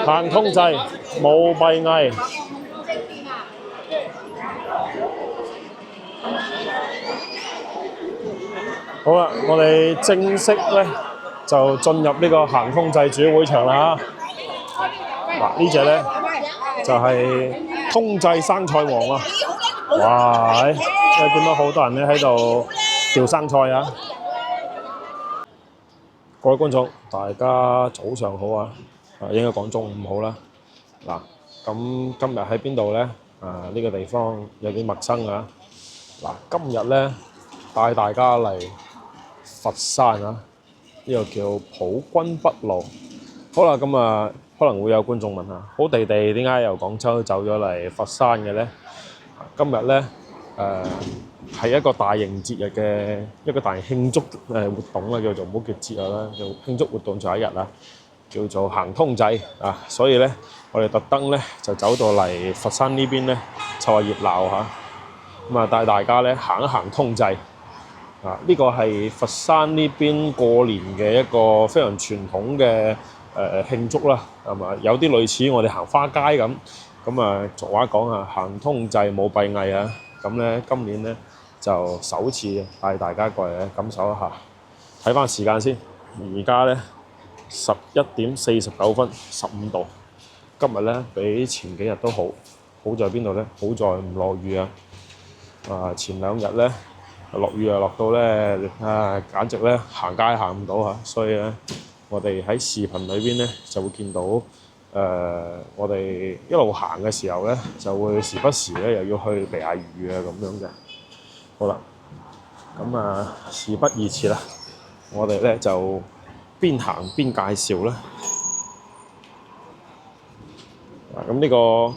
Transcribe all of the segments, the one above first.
行通濟冇閉翳。好啦，我哋正式咧就進入呢個行通濟主會場啦。嗱，呢隻咧就係通濟生菜王啊！哇，你見到好多人咧喺度調生菜啊！各位觀眾，大家早上好啊！應該講中午好啦。嗱，咁今日喺邊度咧？呢個地方有啲陌生啊！嗱，今日咧帶大家嚟佛山啊，呢個叫普均北路。好啦，咁可能會有觀眾問下，好地地點解由廣州走咗嚟佛山嘅咧？今日咧係一個大型節日嘅一個大型慶祝活動啦，叫做唔好叫節日啦，叫慶祝活動就一日啦，叫做行通濟啊。所以咧，我哋特登咧就走到嚟佛山呢邊咧湊下熱鬧嚇，咁啊帶大家咧行一行通濟啊。呢個係佛山呢邊過年嘅一個非常傳統嘅慶祝啦，係嘛？有啲類似我哋行花街咁。咁啊，俗話講啊，行通濟冇閉翳啊！咁咧，今年咧就首次帶大家過嚟咧感受一下。睇翻時間先，而家咧11:49， 15度。今日咧比前幾日都好，好在邊度咧？好在唔落雨啊！前兩日咧落雨啊，落到咧簡直咧行街行唔到嚇，所以咧我哋喺視頻裏邊咧就會見到。我哋一路行嘅時候咧，就會時不時咧又要去避下雨啊咁樣嘅。好啦，咁事不宜遲啦，我哋咧就邊行邊介紹啦。咁呢個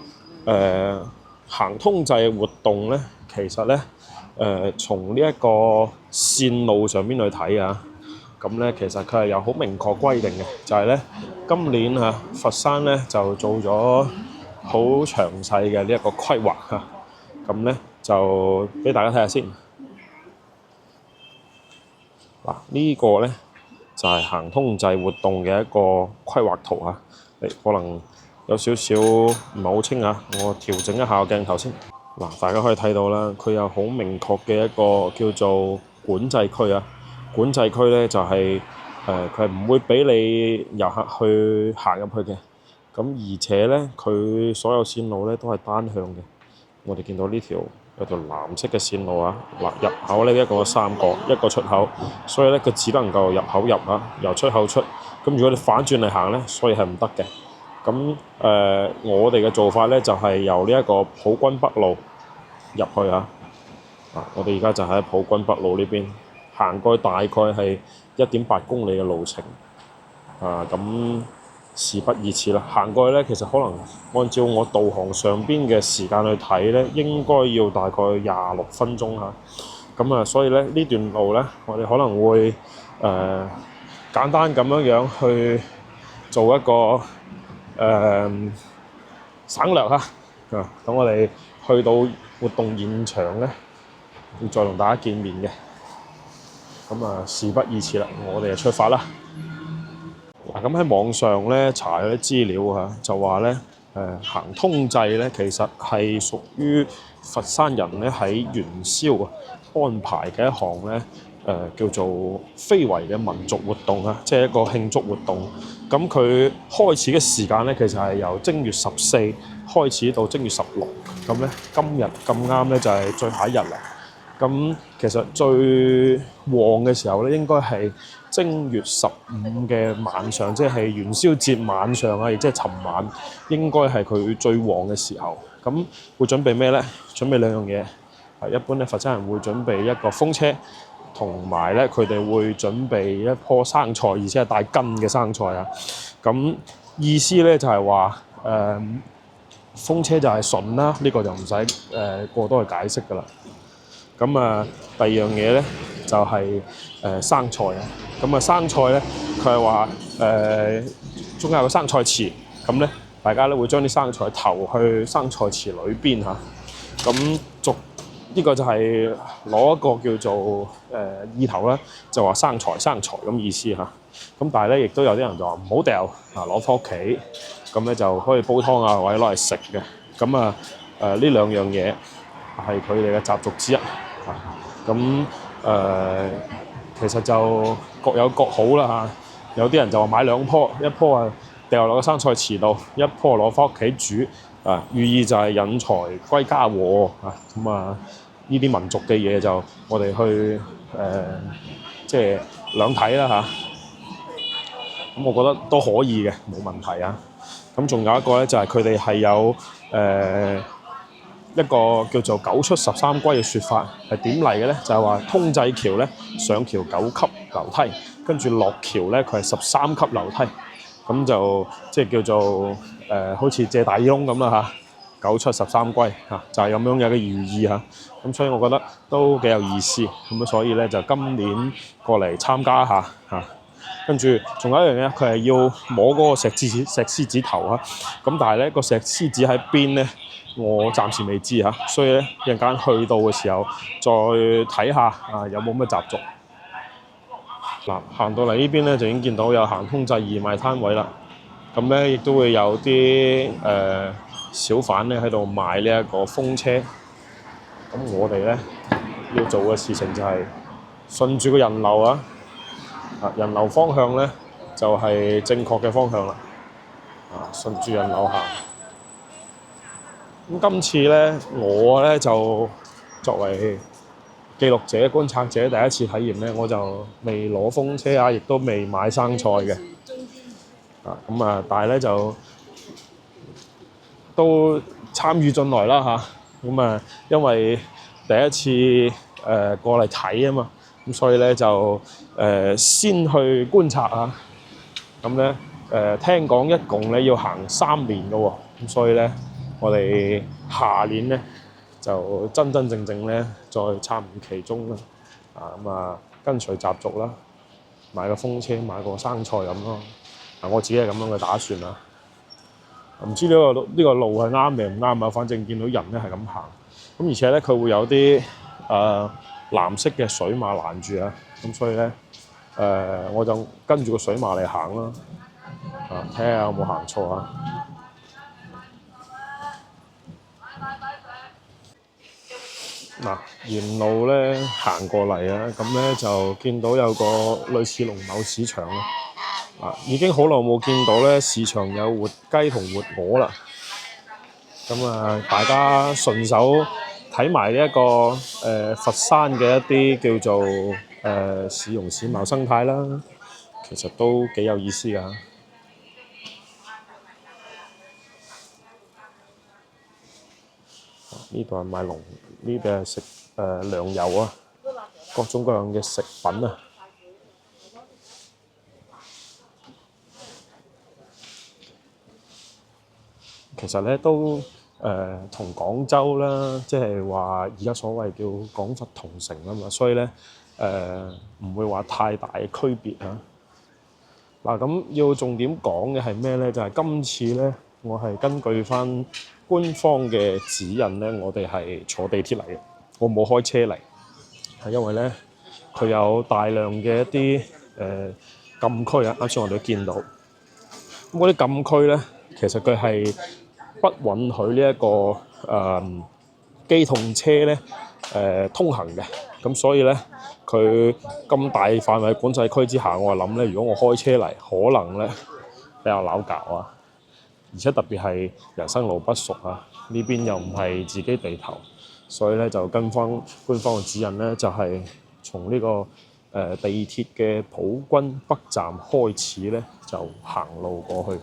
行通濟活動咧，其實咧從呢一個線路上邊去睇啊。咁咧，其實佢係有好明確規定嘅，就係咧今年佛山咧就做咗好詳細嘅呢一個規劃嚇。咁咧就俾大家睇下先。嗱，呢個咧就係行通濟活動嘅一個規劃圖嚇。可能有少少唔係好清啊，我調整一下個鏡頭先。嗱，大家可以睇到啦，佢有好明確嘅一個叫做管制區啊。管制區咧就係佢係唔會俾你遊客去行入去嘅。咁而且咧，佢所有線路咧都係單向嘅。我哋見到呢條有條藍色嘅線路啊，嗱，入口咧一共有3個，一個出口，所以咧佢只能夠入口入啊，由出口出。咁如果你反轉嚟行咧，所以係唔得嘅。咁我哋嘅做法咧就係由呢一個普均北路入去啊。我哋而家就喺普均北路呢邊。行過去大概係1.8公里嘅路程，咁事不宜遲啦。行過去咧，其實可能按照我導航上邊嘅時間去睇咧，應該要大概26分鐘嚇。咁所以咧呢段路咧，我哋可能會簡單咁樣去做一個省略嚇。等我哋去到活動現場咧，要再同大家見面嘅。咁事不宜遲啦，我哋就出發啦。嗱，咁喺網上咧查咗啲資料嚇，就話咧行通濟咧，其實係屬於佛山人咧喺元宵安排嘅一項咧叫做非遺嘅民族活動啊，即係一個慶祝活動。咁佢開始嘅時間咧，其實係由正月14開始到正月16。咁咧今日咁啱咧就係最後一日啦。咁其實最旺嘅時候咧，應該係正月15嘅晚上，即係元宵節晚上啊，亦即係尋晚，應該係佢最旺嘅時候。咁會準備咩咧？準備2樣嘢。一般咧，佛山人會準備一個風車，同埋咧佢哋會準備一棵生菜，而且係帶根嘅生菜啊。咁意思咧就係話風車就係筍啦，呢個就唔使過多去解釋㗎啦。咁第二樣嘢咧就係生菜啊。咁生菜咧，佢係話中間有個生菜池，咁咧大家咧會將啲生菜投去生菜池裏邊嚇。咁逐呢個就係攞一個叫做意頭啦，就話生財咁意思嚇。咁但係咧，亦都有啲人就話唔好掉啊，攞翻屋企，咁咧就可以煲湯啊，或者攞嚟食嘅。咁啊呢兩樣嘢係佢哋嘅習俗之一啊。咁其實就各有各好啦嚇。有啲人就話買兩棵，一棵啊掉落個生菜池度，一棵攞翻屋企煮啊，寓意就係引財歸家和啊。咁啊呢啲民族嘅嘢就我哋去即係兩睇啦嚇。咁我覺得都可以嘅，冇問題啊。咁仲有一個咧，就係佢哋係有一個叫做九出13歸嘅説法，係點嚟嘅咧？就係話通濟橋咧上橋9級樓梯，跟住落橋咧佢係13級樓梯，咁就即係叫做好似借大翁咁啦嚇，九出13歸嚇，就係咁樣嘅寓意嚇。咁所以我覺得都幾有意思，咁所以咧就今年過嚟參加下嚇。跟住仲有一樣嘢，佢係要摸嗰個石獅子頭啊！咁但係咧個石獅子喺邊咧？我暫時未知嚇，所以咧一陣間去到嘅時候再睇下啊，有冇咩習俗。嗱，行到嚟呢邊咧就已經見到有行通濟義賣攤位啦。咁咧亦都會有啲小販咧喺度賣呢一個風車。咁我哋咧要做嘅事情就係順住個人流啊！人流方向咧就係正確嘅方向啦。順住人流行。咁今次咧，我咧就作為記錄者、觀察者，第一次體驗咧，我就未攞風車啊，亦都未買生菜嘅。但係咧就都參與進來啦嚇。因為第一次過嚟睇啊嘛。咁所以咧就先去觀察啊，咁咧聽講一共咧要行3年嘅喎，咁所以咧我哋下年咧就真正咧再參與其中啦，跟隨習俗啦，買個風車買個生菜咁咯，我自己係咁樣嘅打算啊，唔知呢個路係啱定唔啱啊，反正見到人咧係咁行，咁而且咧佢會有啲藍色嘅水馬攔住啊，咁所以咧我就跟住個水馬嚟行啦，睇下有冇行錯啊！沿路咧行過嚟啊，咁咧就見到有個類似農貿市場啦，已經好耐冇見到咧市場有活雞同活鵝啦，大家順手睇埋呢一個佛山嘅一啲叫做市容市貌生態啦，其實都幾有意思㗎。呢度係賣龍，呢度係食糧油啊，各種各樣嘅食品啊。其實咧都同廣州啦，即係話而家所謂叫廣佛同城啊嘛，所以咧唔會話太大嘅區別啊。咁要重點講嘅係咩咧？就係今次咧，我係根據翻官方嘅指引咧，我哋係坐地鐵嚟嘅，我冇開車嚟，係因為咧佢有大量嘅一啲禁區啊，啱先我哋都見到。咁嗰啲禁區咧，其實佢係不允許呢一個機動車咧通行嘅，咁所以咧佢咁大範圍管制區之下，我諗咧，如果我開車嚟，可能咧比較鬧交啊，而且特別係人生路不熟啊，呢邊又唔係自己地頭，所以咧就跟翻官方嘅指引咧，就係從呢個地鐵嘅普均北站開始咧，就行路過去。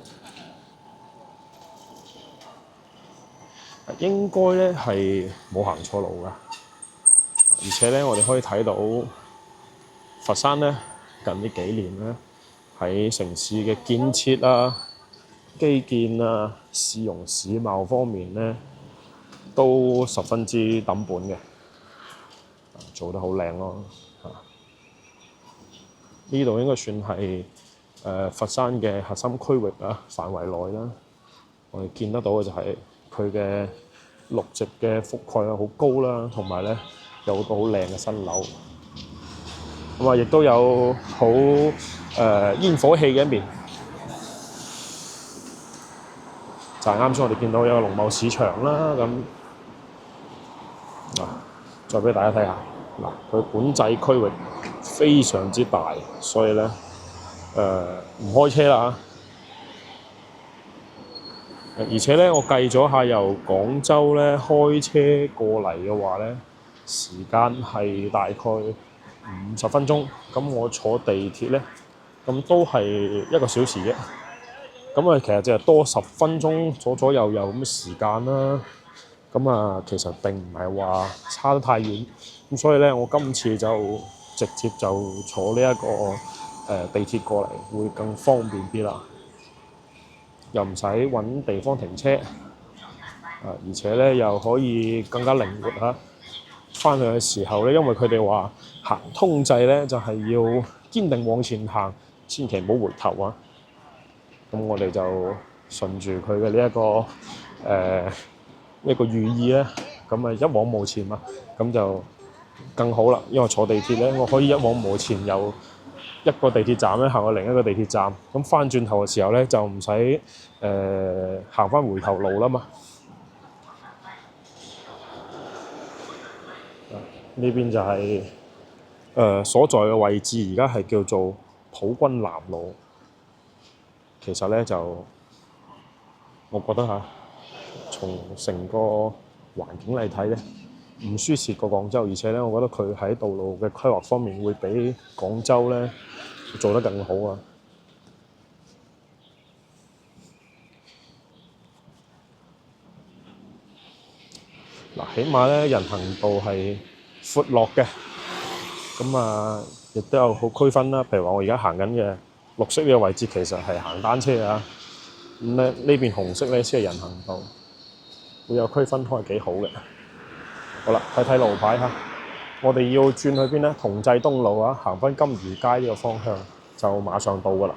應該咧係冇行錯路㗎，而且咧我哋可以睇到佛山咧近呢幾年咧喺城市嘅建設啊、基建啊、市容市貌方面咧都十分之抌本嘅，做得好靚咯。呢度應該算係佛山嘅核心區域啊範圍內啦。我哋見得到嘅就係佢嘅綠植嘅覆蓋率好高啦，同埋咧有好多好靚嘅新樓。咁啊，亦都有好煙火氣嘅一面。就係啱先我哋見到有個農貿市場啦，咁嗱，再俾大家睇下嗱，佢管制區域非常之大，所以咧唔開車啦嚇。而且咧，我計咗下由廣州咧開車過嚟嘅話咧，時間係大概50分鐘。咁我坐地鐵咧，咁都係1個小時啫。咁啊，其實就係多10分鐘左右咁嘅時間啦。咁啊，其實並唔係話差得太遠。咁所以咧，我今次就直接就坐呢一個地鐵過嚟，會更方便啲啦。又唔使揾地方停車，而且咧又可以更加靈活嚇。翻去嘅時候咧，因為佢哋話行通濟咧，就係要堅定往前行，千祈唔好回頭啊！咁我哋就順住佢嘅呢一個寓意咧，咁啊一往無前嘛，咁就更好啦。因為坐地鐵咧，我可以一往無前由一個地鐵站咧行去另一個地鐵站，咁翻轉頭嘅時候咧就唔使行翻回頭路啦嘛。呢邊就係所在嘅位置，而家係叫做普均南路。其實咧就我覺得嚇，從成個環境嚟睇咧，唔輸蝕過廣州，而且咧，我覺得佢喺道路嘅規劃方面會比廣州咧做得更好啊！嗱，起碼咧人行道係闊落嘅，咁啊，亦都有好區分啦。譬如話，我而家行緊嘅綠色呢個位置，其實係行單車啊。咁咧呢邊紅色咧先係人行道，會有區分開幾好嘅。好啦，睇睇路牌嚇，我哋要轉去邊咧？同濟東路啊，行翻金魚街呢個方向就馬上到㗎啦。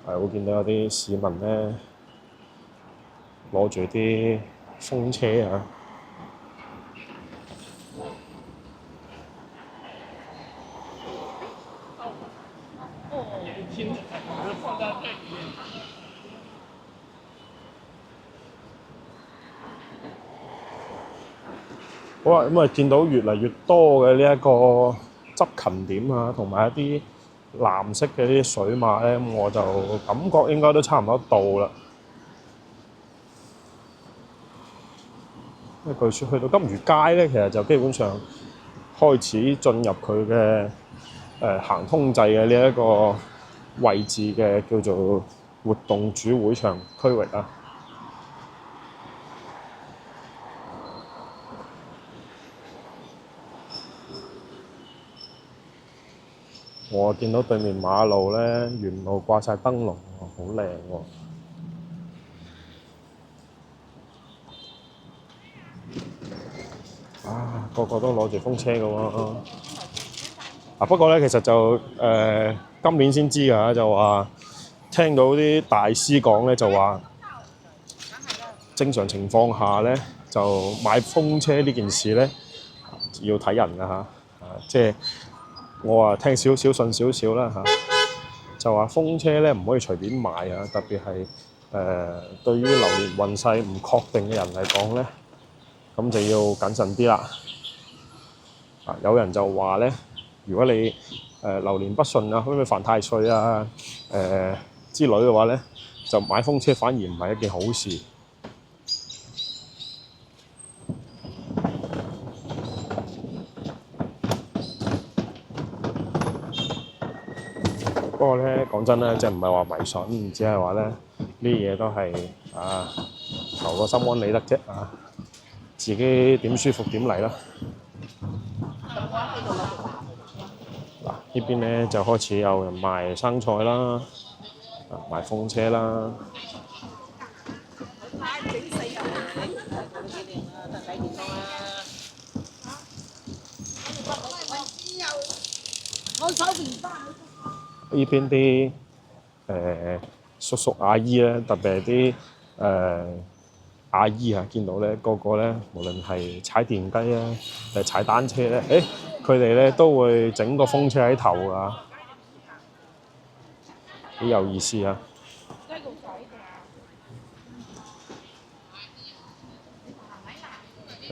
會見到有啲市民咧攞住啲風車啊。好啊，咁啊見到越嚟越多嘅呢一個執勤點啊，同埋一啲藍色嘅啲水馬咧，咁我就感覺應該都差唔多到啦。因為據說去到金魚街咧，其實就基本上開始進入佢嘅行通濟嘅呢一個位置嘅叫做活動主會場區域啊。我見到對面馬路咧，沿路掛晒燈籠，好靚喎！個個都攞住風車㗎喎。不過咧，其實就今年先知㗎，就話聽到啲大師講咧，就話正常情況下咧，就買風車呢件事咧，要睇人㗎嚇。即係我話聽少少信少少啦嚇。就話風車咧唔可以隨便買啊，特別係對於流年運勢唔確定嘅人嚟講咧，咁就要謹慎啲啦。有人就話咧，如果你流年不順啊，好似犯太歲啊之類嘅話咧，就買風車反而唔係一件好事。不過咧，講真咧，即係唔係話迷信，只係話咧，呢啲嘢都係求個心安理得啫啊！自己點舒服點嚟啦。嗱，呢邊咧就開始有人賣生菜啦，賣風車啦。呢邊啲叔叔阿姨咧，特別係啲阿姨啊，見到咧個個咧，無論係踩電雞啊，定係踩單車咧，佢哋咧都會整個風車喺頭㗎，幾有意思啊！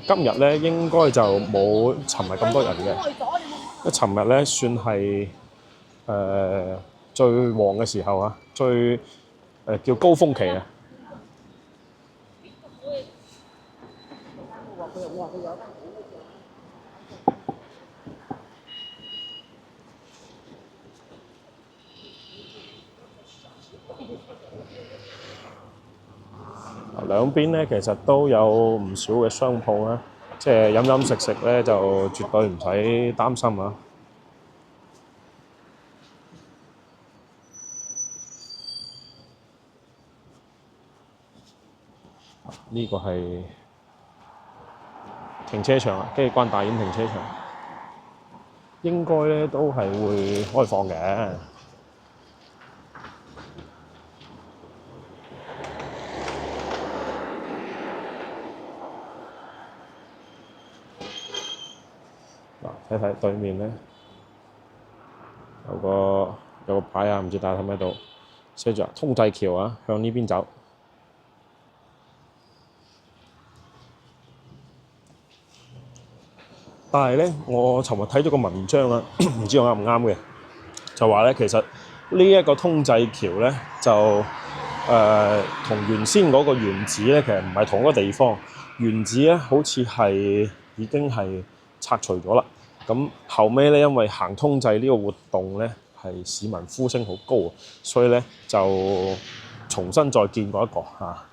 今日咧應該就冇尋日咁多人嘅，因為尋日咧算係最旺嘅時候啊，最叫高峰期啊。兩邊咧其實都有唔少嘅商鋪啦，即係飲飲食食咧就絕對唔使擔心啊！呢個係停車場啊，跟住關大院停車場，應該咧都係會開放嘅。嗱，睇睇對面咧有個牌啊，唔知大家睇唔睇到，寫住通濟橋啊，向呢邊走。但係咧，我尋日睇咗個文章啊，唔知我啱唔啱嘅，就話咧其實呢一個通濟橋咧就同原先嗰個原址咧其實唔係同一個地方，原址咧好似係已經係拆除咗啦。咁後尾咧，因為行通濟呢個活動咧係市民呼聲好高，所以咧就重新再建過一個嚇。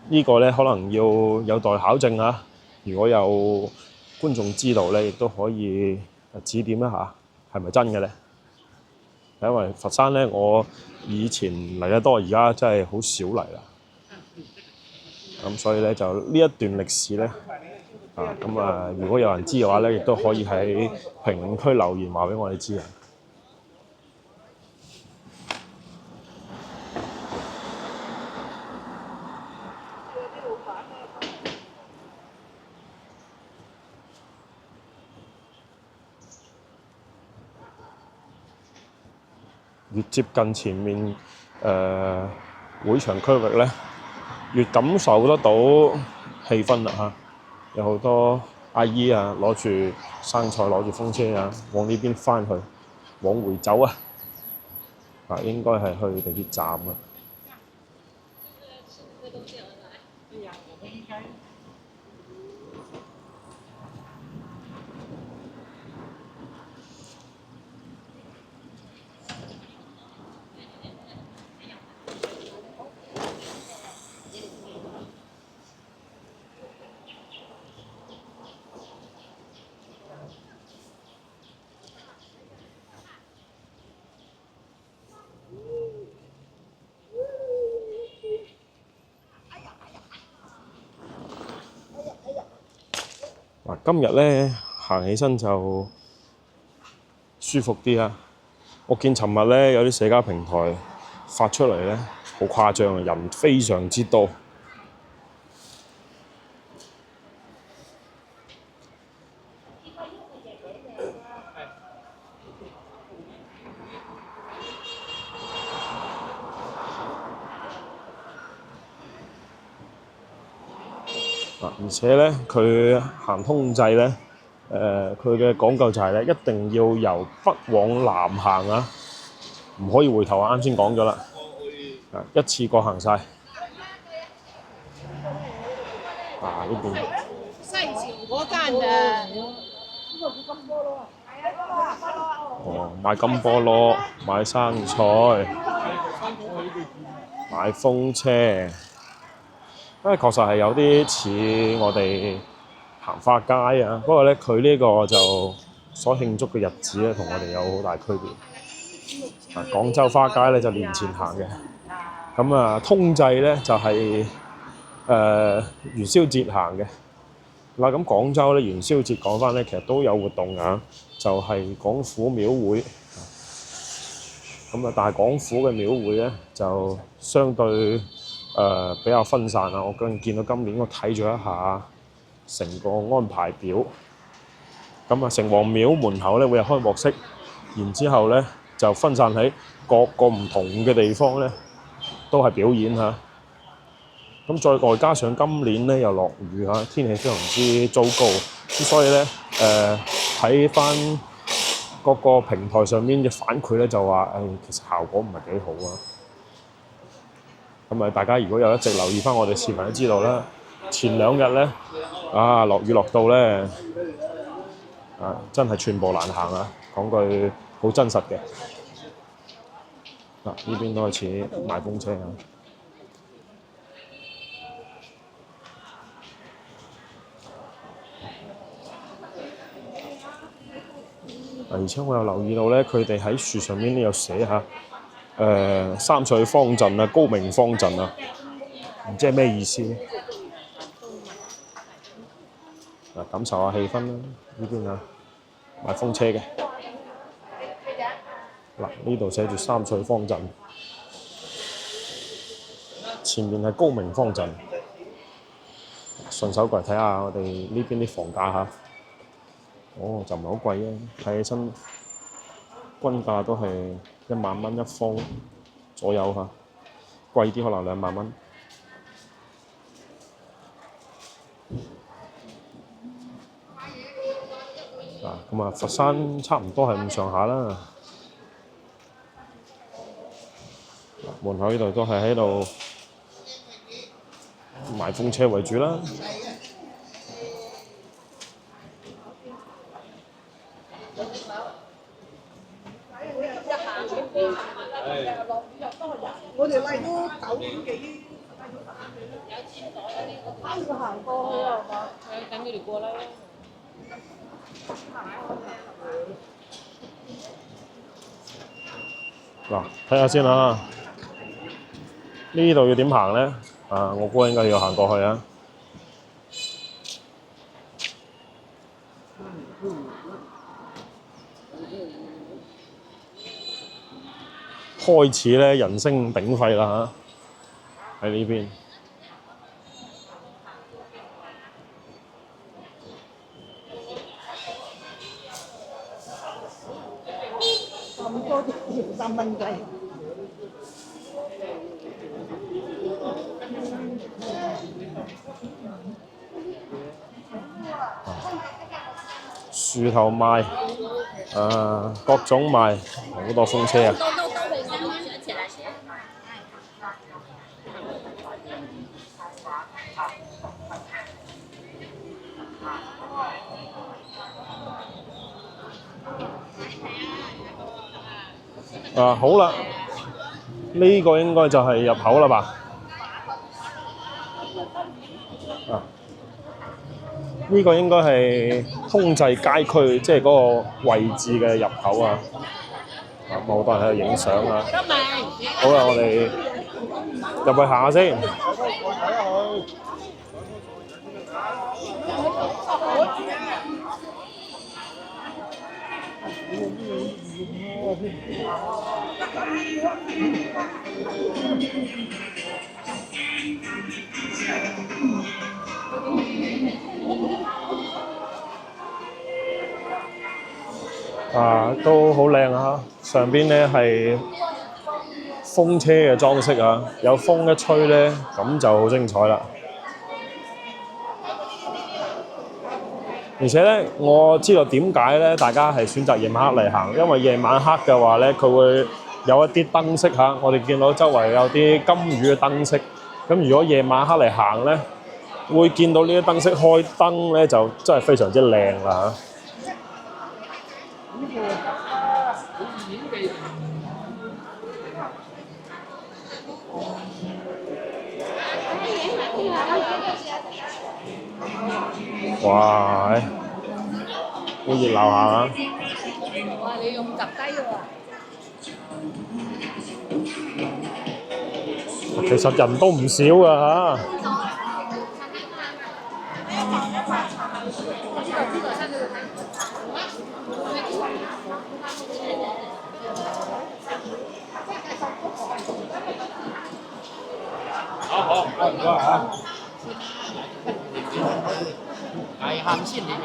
呢個咧可能要有待考證啊！如果有觀眾知道咧，亦都可以指點一下，係咪真嘅咧？因為佛山咧，我以前嚟得多，而家真係好少嚟啦。咁所以咧，就呢一段歷史咧，如果有人知嘅話咧，亦都可以喺評論區留言話俾我哋知啊。越接近前面會場區域咧，越感受得到氣氛啦嚇！有好多阿姨啊，攞住生菜，攞住風車啊，往呢邊翻去，往回走啊！應該係去地鐵站啊！今日咧行起身就舒服啲啊！我見尋日咧有啲社交平台發出嚟咧，好誇張啊，人非常之多。而且咧，佢行通濟咧，佢嘅講究就係咧，一定要由北往南行啊，唔可以回頭啊！啱先講咗啦，一次過行晒。呢邊西潮嗰間啊，買金菠蘿，買生菜，買風車。因為確實係有啲似我哋行花街啊，不過咧佢呢個就所慶祝嘅日子咧，同我哋有好大區別。廣州花街咧就年前行嘅，咁通濟咧就係元宵節行嘅。咁廣州咧元宵節講返咧，其實都有活動㗎，就係廣府廟會。咁啊，但係廣府嘅廟會咧就相對比較分散啊。我見到今年我睇咗一下成個安排表，咁啊城隍廟門口咧會有開幕式，然之後咧就分散喺各個唔同嘅地方咧都係表演嚇。咁再外加上今年咧又落雨嚇，天氣非常之糟糕，咁所以咧睇翻各個平台上面嘅反饋咧就話其實效果唔係幾好啊。咁啊，大家如果有一直留意翻我哋視頻都知道啦，前兩日咧落雨落到咧真係寸步難行啊！講句好真實嘅。呢邊都開始賣風車啊！而且我又留意到咧，佢哋喺樹上面都有寫下三翠方陣啊、高明方陣啊，唔知係咩意思？感受下氣氛啦，呢邊啊賣風車嘅。呢度寫住三翠方陣，前面係高明方陣。順手過嚟睇下我哋呢邊啲房價嚇。就唔係好貴啊，睇起身均價都係10000蚊一方左右嚇，貴啲可能2萬蚊。咁啊，佛山差唔多係咁上下啦。門口呢度都係喺度賣風車為主啦。我哋嚟都9點幾，要行過去係嘛？等佢哋過啦。睇下先啦。呢度要點行咧？我估應該要行過去啊。開始咧人聲鼎沸啦嚇，喺呢邊。咁多條3蚊雞。樹頭賣，各種賣，好多風車啊！好啦，呢個應該就係入口啦吧？呢個應該係通濟街區，即係嗰個位置嘅入口啊！好多人喺度影相啊！好啦，我哋入去行下先。都好靚啊！上邊咧係風車嘅裝飾啊，有風一吹咧，咁就好精彩啦。而且咧，我知道點解咧，大家係選擇夜晚黑嚟行，因為夜晚黑嘅話咧，佢會有一啲燈飾嚇。我哋見到周圍有啲金魚嘅燈飾，咁如果夜晚黑嚟行咧，會見到呢啲燈飾開燈咧，就真係非常之靚啦嚇。哇！好熱鬧下啊！哇！你用集低喎。其實人都唔少㗎嚇。係鹹鮮嚟嘅。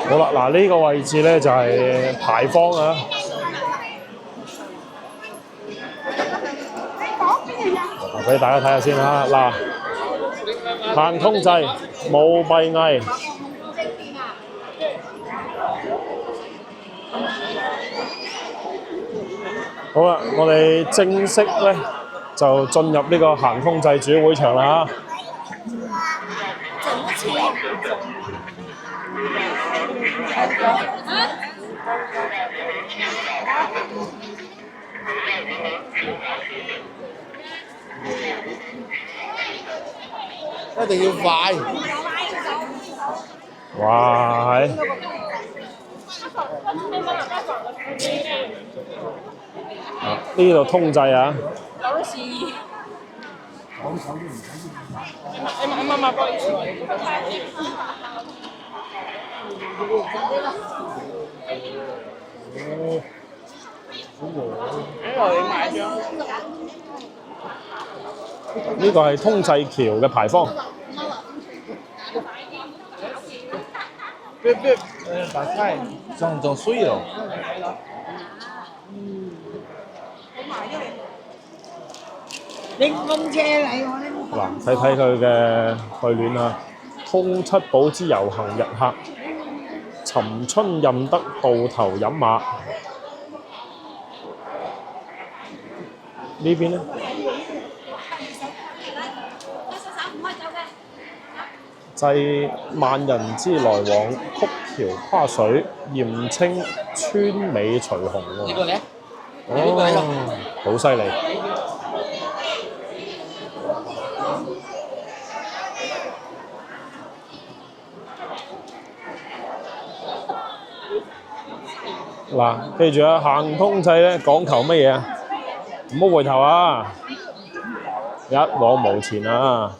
好啦，嗱呢個位置咧就係牌坊啊。俾大家睇下先啦，嗱，行通濟冇閉翳。好啦，我哋正式咧就進入呢個行通濟主會場啦嚇。一定要快。哇係！呢度通濟啊！有事。不好意思。呢個係通濟橋嘅牌坊。別，把菜整碎了。你咁車嚟我呢？嗱，睇睇佢嘅對聯啊，通七寶之遊行日客，尋春任得渡頭飲馬。呢邊呢？濟萬人之來往，曲橋跨水，驗清川尾隨虹喎。呢個咧？哦，好犀利！嗱，記住啊，行通濟咧講求乜嘢啊？唔好回頭啊！一往無前啊！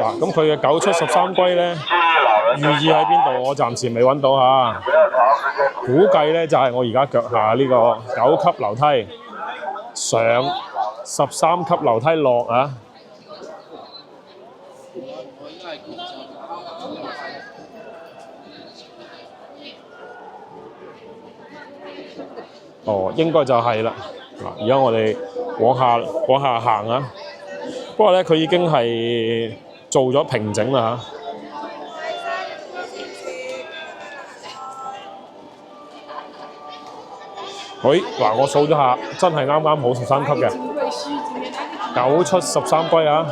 嗱，咁佢嘅九出13歸咧，寓意喺邊度？我暫時未揾到嚇。估計咧就係我而家腳下呢個9級樓梯上13級樓梯落啊！哦，應該就係啦。嗱，而家我哋往下行啊。不過咧，佢已經係做咗平整啦嚇。喂，嗱，我數咗下，真係啱啱好13級嘅9出13歸啊！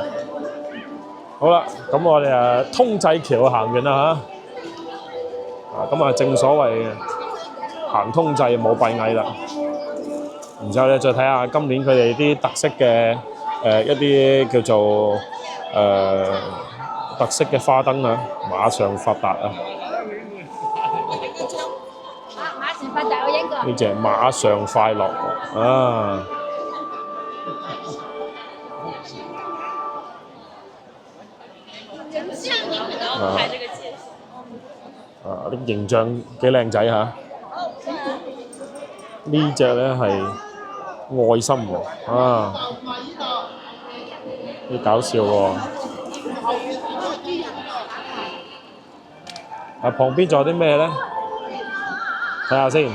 好啦，咁我哋通濟橋行完啦嚇。咁正所謂行通濟冇閉翳啦。然之後咧，再睇下今年佢哋啲特色嘅一啲叫做特色嘅花燈啊，馬上發達啊！馬上發達，我影個。呢隻馬上快樂啊！啲形象幾靚仔嚇。呢隻咧係愛心喎，啊，幾搞笑喎！旁邊仲有啲咩咧？睇下先。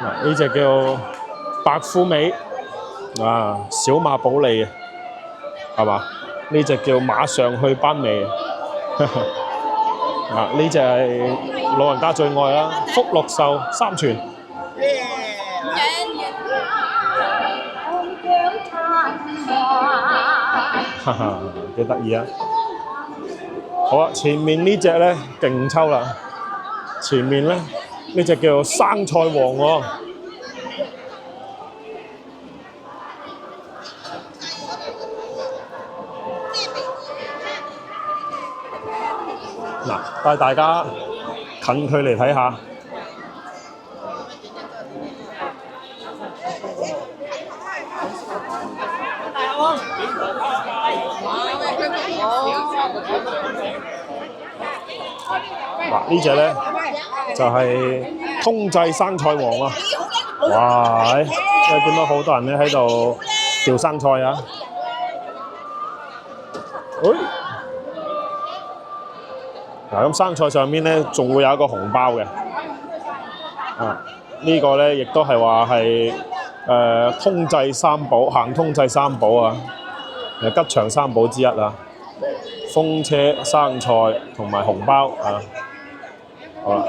嗱，呢隻叫白富美，啊，小馬寶莉，係嘛？呢隻叫馬上去斑尾，啊，呢隻係老人家最愛啦，福祿壽三全。哈哈，幾得意啊！好啊，前面呢隻咧勁抽啦，前面咧呢隻叫生菜王喎。帶大家近距離睇下。嗱，呢只咧就係通濟生菜王啊！哇！因為見到好多人咧喺度掉生菜啊！嗱，咁生菜上面咧仲會有一個紅包嘅。呢個咧亦都係話係通濟三寶，行通濟三寶啊，吉祥三寶之一啊，風車、生菜同埋紅包啊。好啦，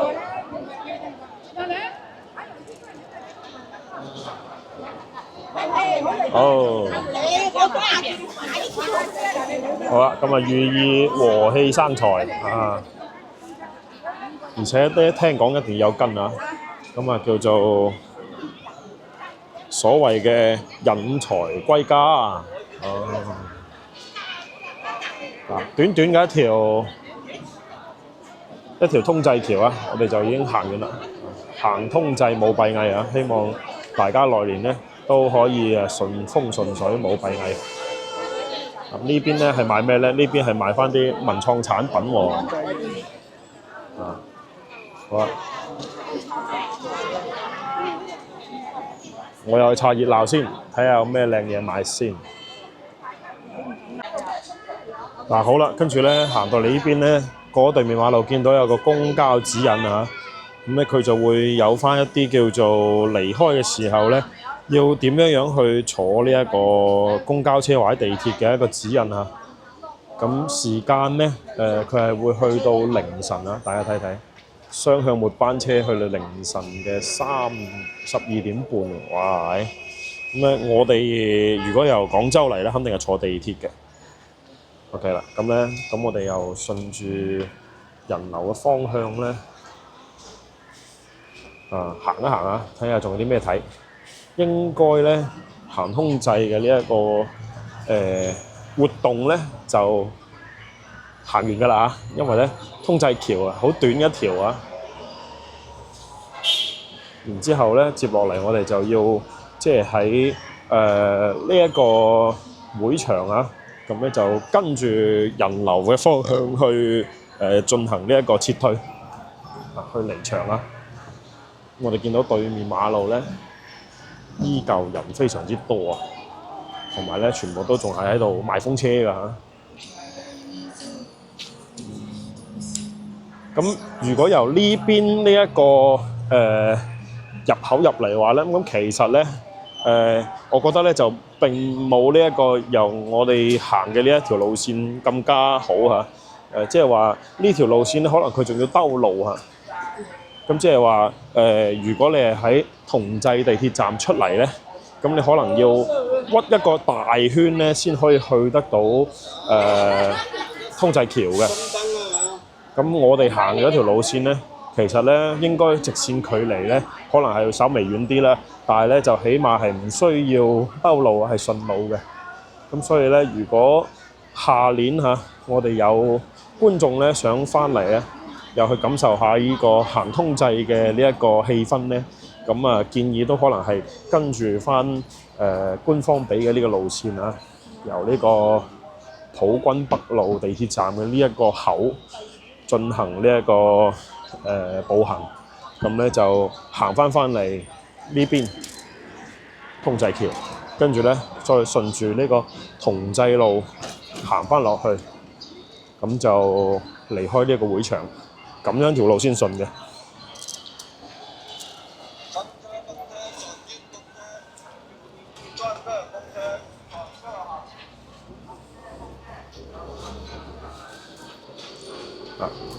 好啦，咁啊寓意和氣生財啊，而且咧聽講一定有根啊，咁啊叫做所謂嘅引財歸家啊。短短嘅一條通濟橋啊，我哋就已經行完啦。行通濟冇閉翳啊！希望大家來年咧都可以順風順水冇閉翳。呢邊咧係賣咩咧？呢邊係賣翻啲文創產品喎。好啊！我又去湊熱鬧先，睇下有咩靚嘢買先。好啦，跟住咧行到嚟呢邊咧，過對面馬路見到有個公交指引啊，咁咧佢就會有翻一啲叫做離開嘅時候咧，要點樣去坐呢一個公交車或者地鐵嘅一個指引啊。咁時間咧，佢係會去到凌晨啊，大家睇睇，雙向末班車去到凌晨嘅12點半，哇！咁咧我哋如果由廣州嚟咧，肯定係坐地鐵嘅。OK 啦，咁我哋又順住人流嘅方向咧，行一行啊，睇下仲有啲咩睇。應該咧行通濟嘅呢一個活動咧就行完㗎啦嚇，因為咧通濟橋啊好短一條啊，然之後咧接落嚟我哋就要即係喺呢一個會場啊。咁咧就跟住人流嘅方向去進行呢一個撤退，去離場啦。我哋見到對面馬路咧，依舊人非常之多啊，同埋咧全部都仲係喺度賣風車㗎嚇。咁如果由呢邊呢一個入口入嚟嘅話咧，咁其實咧我覺得咧就並冇呢一個由我哋行嘅呢一條路線更加好嚇。即係話呢條路線咧，可能佢仲要兜路嚇。咁即係話如果你係喺同濟地鐵站出嚟咧，咁你可能要屈一個大圈咧，先可以去得到通濟橋嘅。咁我哋行嘅一條路線咧，其實咧應該直線距離咧，可能係稍微遠啲啦，但係咧就起碼係唔需要兜路，係順路嘅。咁所以咧，如果下年我哋有觀眾咧想翻嚟咧，又去感受下呢個行通濟嘅呢一個氣氛咧，咁建議都可能係跟住翻官方俾嘅呢個路線啊，由呢個普均北路地鐵站嘅呢一個口進行呢一個步行，咁咧就行翻嚟呢邊通濟橋，跟住咧再順住呢個同濟路行翻落去，咁就離開呢一個會場，咁樣條路先順嘅。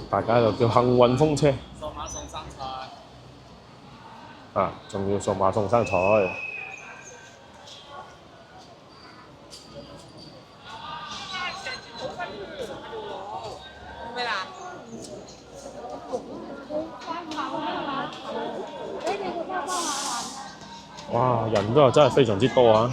大家就叫幸運風車。送馬送生菜。仲要送馬送生菜。哇！人都真係非常之多啊！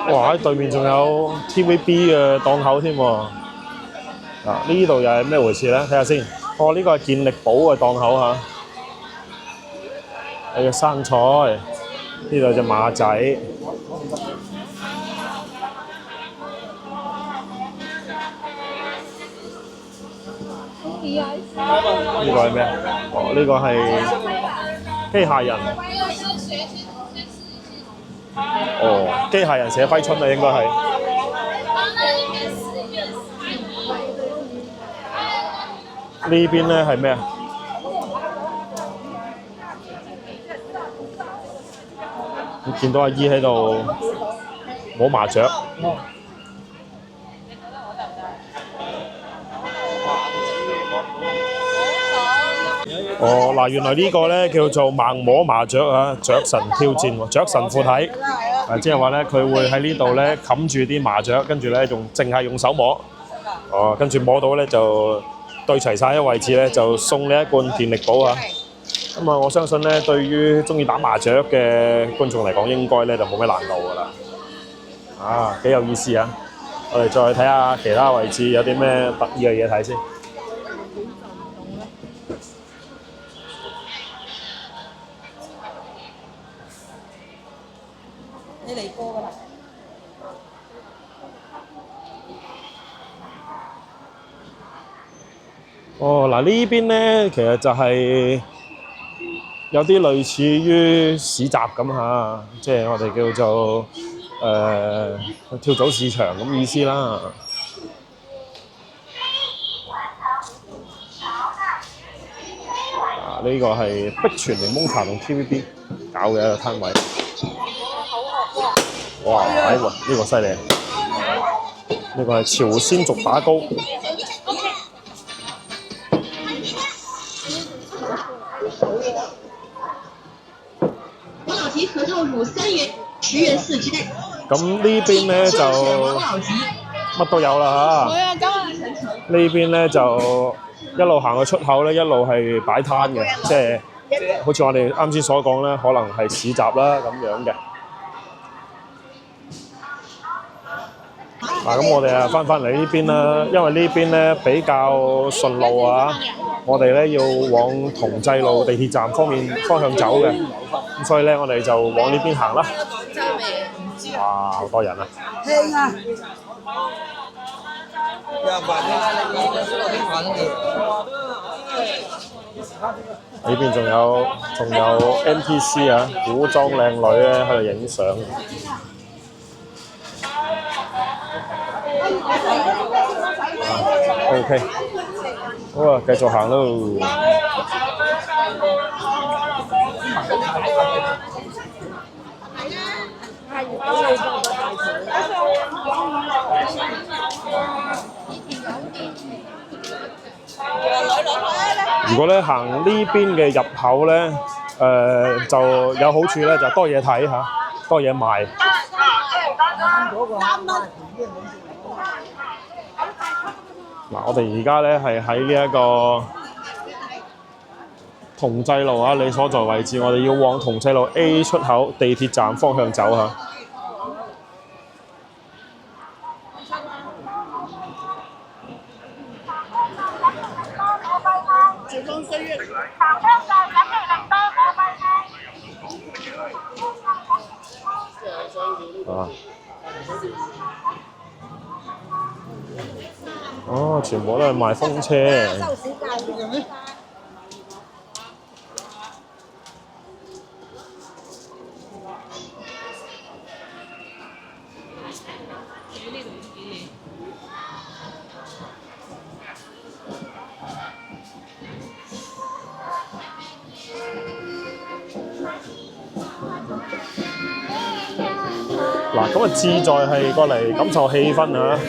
哇！喺對面仲有 TVB 嘅檔口添喎。嗱，呢度又係咩回事咧？睇下先。哦，呢個係健力寶嘅檔口嚇。有隻生菜，呢度有隻馬仔。呢個係咩？哦，呢個係機械人。哦，機械人寫揮春啊，應該係。呢邊咧係咩啊？你見到阿姨喺度摸麻雀。哦，嗱，原來呢個咧叫做盲摸麻雀啊，雀神挑戰喎，雀神附體。即係話咧，佢會喺呢度咧冚住啲麻雀，跟住咧仲淨係用手摸。哦，跟住摸到咧就對齊晒啲位置咧，就送你一罐健力寶啊！咁啊，我相信咧，對於中意打麻雀嘅觀眾嚟講，應該咧就冇咩難度㗎啦。啊，幾有意思啊！我哋再睇下其他位置有啲咩得意嘅嘢睇先。你嚟過㗎啦。哦，嗱呢邊咧，其實就係有啲類似於市集咁嚇，即係我哋叫做跳蚤市場咁意思啦。啊，呢個係碧泉檸檬茶同 TVB 搞嘅一個攤位。哇！呢個犀利，呢個係朝鮮族打糕。王老吉核桃乳3元，10元4支。咁呢邊咧就乜都有啦嚇。呢邊咧就一路行去出口咧，一路係擺攤嘅，即係好似我哋啱先所講咧，可能係市集啦咁樣嘅。嗱，咁我哋啊翻嚟呢邊啦，因為呢邊咧比較順路啊，我哋咧要往同濟路地鐵站方向走嘅，咁所以咧我哋就往呢邊行啦。哇，好多人啊！興啊！呢邊仲有NPC 啊，古裝靚女咧喺度影相。OK， 好啊，繼續行咯。如果咧行呢邊嘅入口咧，就有好處咧，就多嘢睇嚇，多嘢賣。嗱，我哋而家咧係喺呢一個同濟路啊，你所在位置，我哋要往同濟路 A 出口地鐵站方向走嚇。啊！哦，全部都係賣風車。收市價嘅咩？嗱，咁啊，志在係過嚟感受氣氛啊！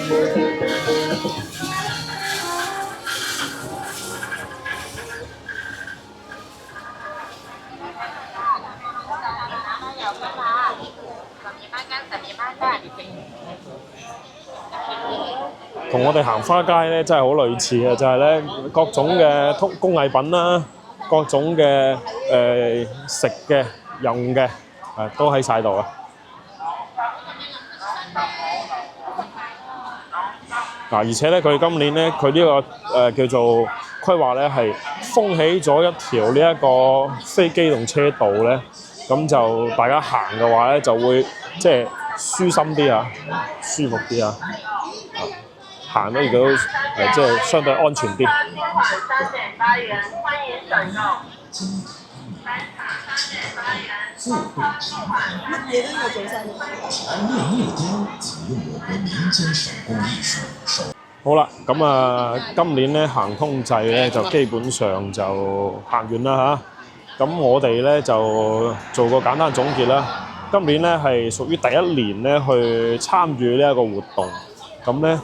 同我哋行花街咧，真係好類似嘅，就係咧各種嘅工藝品啦，各種嘅食嘅、用嘅，都喺晒度啊！而且咧佢今年咧佢呢個叫做規劃咧係封起咗一條呢一個非機動車道咧，咁就大家行嘅話咧就會即係舒心啲啊，舒服啲啊，行咧亦都即係相對安全啲。乜嘢都要做晒。好啦，咁今年咧行通濟咧就基本上就行完啦嚇。咁我哋咧就做個簡單總結啦。今年咧係屬於第一年咧去參與呢一個活動，咁咧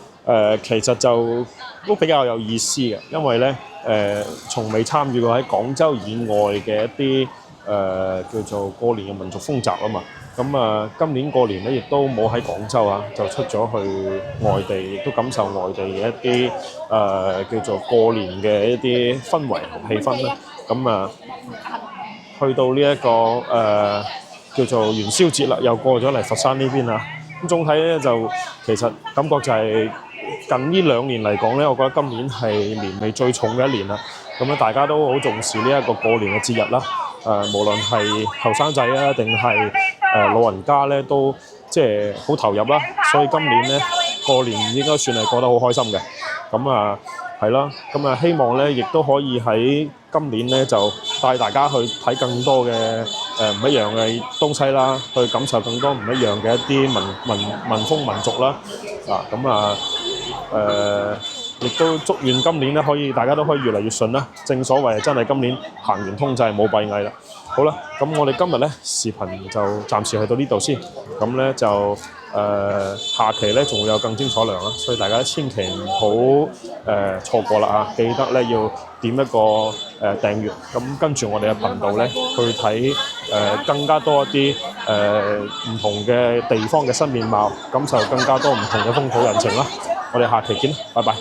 其實就都比較有意思嘅，因為咧從未參與過喺廣州以外嘅一啲叫做過年嘅民族風習啊嘛。咁今年過年咧亦都冇喺廣州啊，就出咗去外地，亦都感受外地嘅一啲叫做過年嘅一啲氛圍同氣氛啦。咁去到呢一個叫做元宵節啦，又過咗嚟佛山呢邊啦。咁總體咧就其實感覺就係近呢2年嚟講咧，我覺得今年係年味最重嘅一年啦。咁咧大家都好重視呢一個過年嘅節日啦。無論係後生仔啊，定係老人家咧，都即係好投入啦。所以今年咧過年應該算係過得好開心嘅。咁係啦，咁希望咧亦都可以喺今年咧就帶大家去睇更多嘅唔一樣嘅東西啦，去感受更多唔一樣嘅一啲民風民俗啦。亦都祝願今年咧大家都可以越嚟越順啦。正所謂真係今年行完通濟冇閉翳啦。好啦，咁我哋今日咧視頻就暫時去到呢度先。咁咧就下期咧仲會有更精彩內容啦，所以大家千祈唔好錯過啦啊！記得咧要點一個訂閱，咁跟住我哋嘅頻道咧去睇更加多一啲唔同嘅地方嘅新面貌，感受更加多唔同嘅風土人情啦。我哋下期見啦，拜拜。